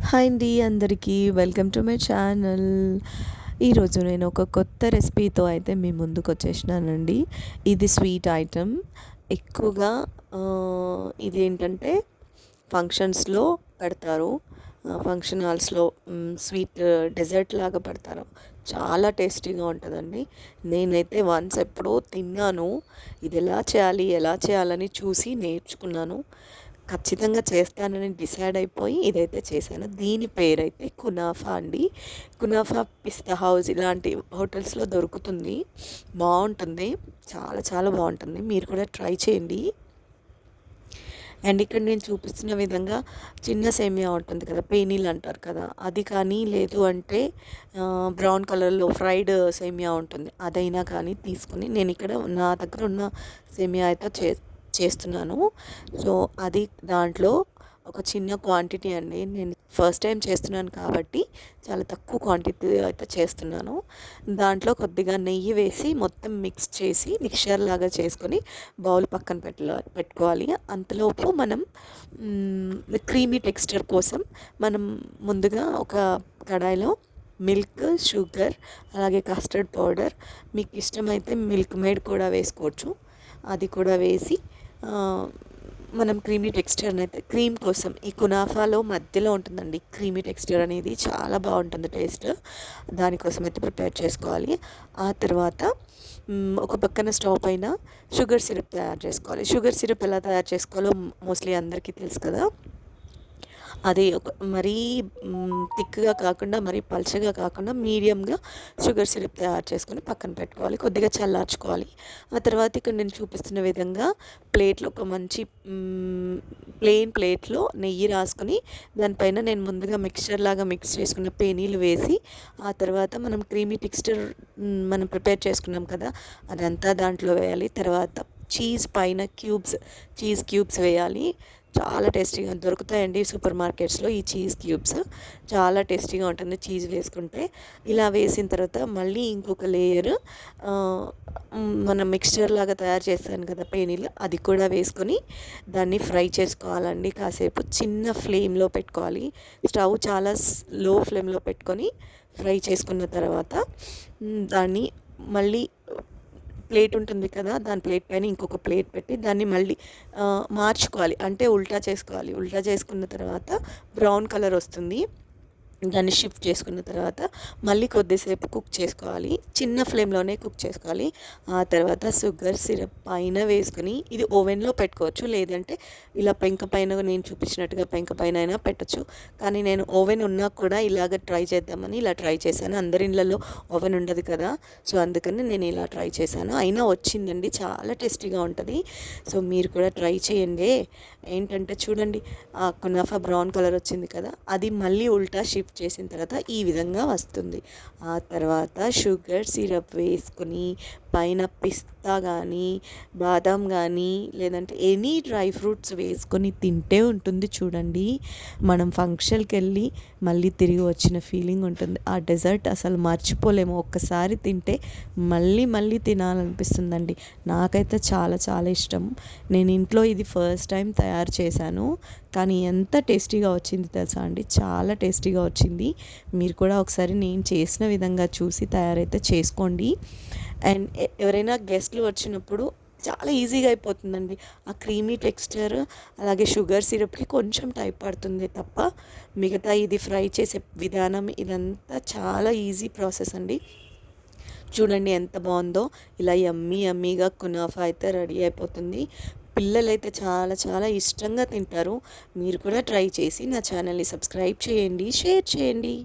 Hi అండి అందరికీ welcome to my channel. ఈరోజు నేను ఒక కొత్త రెసిపీతో అయితే మీ ముందుకు వచ్చేసినానండి. ఇది స్వీట్ ఐటెం. ఎక్కువగా ఇదేంటంటే ఫంక్షన్స్లో పెడతారు. ఫంక్షన్ హాల్స్లో స్వీట్ డెజర్ట్ లాగా పెడతారు. చాలా టేస్టీగా ఉంటుందండి. నేనైతే వన్స్ ఎప్పుడో తిన్నాను. ఇది ఎలా చేయాలని చూసి నేర్చుకున్నాను. ఖచ్చితంగా చేస్తానని డిసైడ్ అయిపోయి ఇదైతే చేశాను. దీని పేరైతే కునాఫా అండి. కునాఫా పిస్తా హౌస్ ఇలాంటి హోటల్స్లో దొరుకుతుంది. బాగుంటుంది, చాలా చాలా బాగుంటుంది. మీరు కూడా ట్రై చేయండి. అండ్ ఇక్కడ నేను చూపిస్తున్న విధంగా చిన్న సేమియా ఉంటుంది కదా, పేనీలు అంటారు కదా, అది కానీ లేదు అంటే బ్రౌన్ కలర్లో ఫ్రైడ్ సేమియా ఉంటుంది, అదైనా కానీ తీసుకొని నేను ఇక్కడ నా దగ్గర ఉన్న సేమియా అయితే చేస్తున్నాను. సో అది దాంట్లో ఒక చిన్న క్వాంటిటీ అండి. నేను ఫస్ట్ టైం చేస్తున్నాను కాబట్టి చాలా తక్కువ క్వాంటిటీ అయితే చేస్తున్నాను. దాంట్లో కొద్దిగా నెయ్యి వేసి మొత్తం మిక్స్ చేసి మిక్చర్ లాగా చేసుకొని బౌల్ పక్కన పెట్టుకోవాలి. అంతలోపు మనం క్రీమీ టెక్స్చర్ కోసం మనం ముందుగా ఒక కడాయిలో మిల్క్, షుగర్, అలాగే కస్టర్డ్ పౌడర్, మీకు ఇష్టమైతే మిల్క్ మేడ్ కూడా వేసుకోవచ్చు, అది కూడా వేసి మనం క్రీమీ టెక్స్చర్ని అయితే క్రీమ్ కోసం ఈ కునాఫాలో మధ్యలో ఉంటుందండి క్రీమీ టెక్స్చర్ అనేది, చాలా బాగుంటుంది టేస్ట్. దానికోసం అయితే ప్రిపేర్ చేసుకోవాలి. ఆ తర్వాత ఒక పక్కన స్టవ్ పైన షుగర్ సిరప్ తయారు చేసుకోవాలి. షుగర్ సిరప్ ఎలా తయారు చేసుకోవాలో మోస్ట్లీ అందరికీ తెలుసు కదా. అది ఒక మరీ థిక్గా కాకుండా మరీ పల్చగా కాకుండా మీడియంగా షుగర్ సిరప్ తయారు చేసుకొని పక్కన పెట్టుకోవాలి, కొద్దిగా చల్లార్చుకోవాలి. ఆ తర్వాత ఇక్కడ నేను చూపిస్తున్న విధంగా ప్లేట్లో ఒక మంచి ప్లెయిన్ ప్లేట్లో నెయ్యి రాసుకొని దానిపైన నేను ముందుగా మిక్చర్ లాగా మిక్స్ చేసుకున్న పేనీలు వేసి, ఆ తర్వాత మనం క్రీమీ టెక్స్చర్ మనం ప్రిపేర్ చేసుకున్నాం కదా, అదంతా దాంట్లో వేయాలి. తర్వాత చీజ్ పైన చీజ్ క్యూబ్స్ వేయాలి. చాలా టేస్టీగా దొరుకుతాయండి సూపర్ మార్కెట్స్లో ఈ చీజ్ క్యూబ్స్. చాలా టేస్టీగా ఉంటుంది చీజ్ వేసుకుంటే. ఇలా వేసిన తర్వాత మళ్ళీ ఇంకొక లేయర్ మనం మిక్స్చర్ లాగా తయారు చేస్తాను కదా పేనీలు, అది కూడా వేసుకొని దాన్ని ఫ్రై చేసుకోవాలండి. కాసేపు చిన్న ఫ్లేమ్లో పెట్టుకోవాలి. స్టవ్ చాలా లో ఫ్లేమ్లో పెట్టుకొని ఫ్రై చేసుకున్న తర్వాత దాన్ని మళ్ళీ ప్లేట్ ఉంటుంది కదా, దాని ప్లేట్ పైన ఇంకొక ప్లేట్ పెట్టి దాన్ని మళ్ళీ మార్చుకోవాలి, అంటే ఉల్టా చేసుకోవాలి. ఉల్టా చేసుకున్న తర్వాత బ్రౌన్ కలర్ వస్తుంది. దాన్ని షిఫ్ట్ చేసుకున్న తర్వాత మళ్ళీ కొద్దిసేపు కుక్ చేసుకోవాలి, చిన్న ఫ్లేమ్లోనే కుక్ చేసుకోవాలి. ఆ తర్వాత షుగర్ సిరప్ పైన వేసుకొని ఇది ఓవెన్లో పెట్టుకోవచ్చు, లేదంటే ఇలా పెంక పైన నేను చూపించినట్టుగా పెంక పైన అయినా పెట్టచ్చు. కానీ నేను ఓవెన్ ఉన్నా కూడా ఇలాగ ట్రై చేద్దామని ఇలా ట్రై చేశాను. అందరి ఇళ్ళలో ఓవెన్ ఉండదు కదా, సో అందుకని నేను ఇలా ట్రై చేశాను. అయినా వచ్చిందండి, చాలా టేస్టీగా ఉంటుంది. సో మీరు కూడా ట్రై చేయండి. ఏంటంటే చూడండి, ఆ కునాఫా బ్రౌన్ కలర్ వచ్చింది కదా, అది మళ్ళీ ఉల్టా షిఫ్ట్ చేసిన తర్వాత ఈ విధంగా వస్తుంది. ఆ తర్వాత షుగర్ సిరప్ వేసుకొని పైన పిస్తా కానీ బాదం కానీ లేదంటే ఎనీ డ్రై ఫ్రూట్స్ వేసుకొని తింటే ఉంటుంది చూడండి. మనం ఫంక్షన్కి వెళ్ళి మళ్ళీ తిరిగి వచ్చిన ఫీలింగ్ ఉంటుంది. ఆ డెజర్ట్ అసలు మర్చిపోలేము. ఒక్కసారి తింటే మళ్ళీ మళ్ళీ తినాలనిపిస్తుందండి. నాకైతే చాలా చాలా ఇష్టం. నేను ఇంట్లో ఇది ఫస్ట్ టైం తయారు చేశాను, కానీ ఎంత టేస్టీగా వచ్చింది తెలుసా అండి, చాలా టేస్టీగా వచ్చింది. మీరు కూడా ఒకసారి నేను చేసిన విధంగా చూసి తయారైతే చేసుకోండి. అండ్ ఎవరైనా గెస్ట్లు వచ్చినప్పుడు చాలా ఈజీగా అయిపోతుందండి. ఆ క్రీమీ టెక్స్చర్ అలాగే షుగర్ సిరప్కి కొంచెం టైం పడుతుంది తప్ప, మిగతా ఇది ఫ్రై చేసే విధానం ఇదంతా చాలా ఈజీ ప్రాసెస్ అండి. చూడండి ఎంత బాగుందో. ఇలా యమ్మీగా కునాఫా అయితే రెడీ అయిపోతుంది. పిల్లలైతే చాలా చాలా ఇష్టంగా తింటారు. మీరు కూడా ట్రై చేసి నా ఛానల్ని సబ్స్క్రైబ్ చేయండి, షేర్ చేయండి.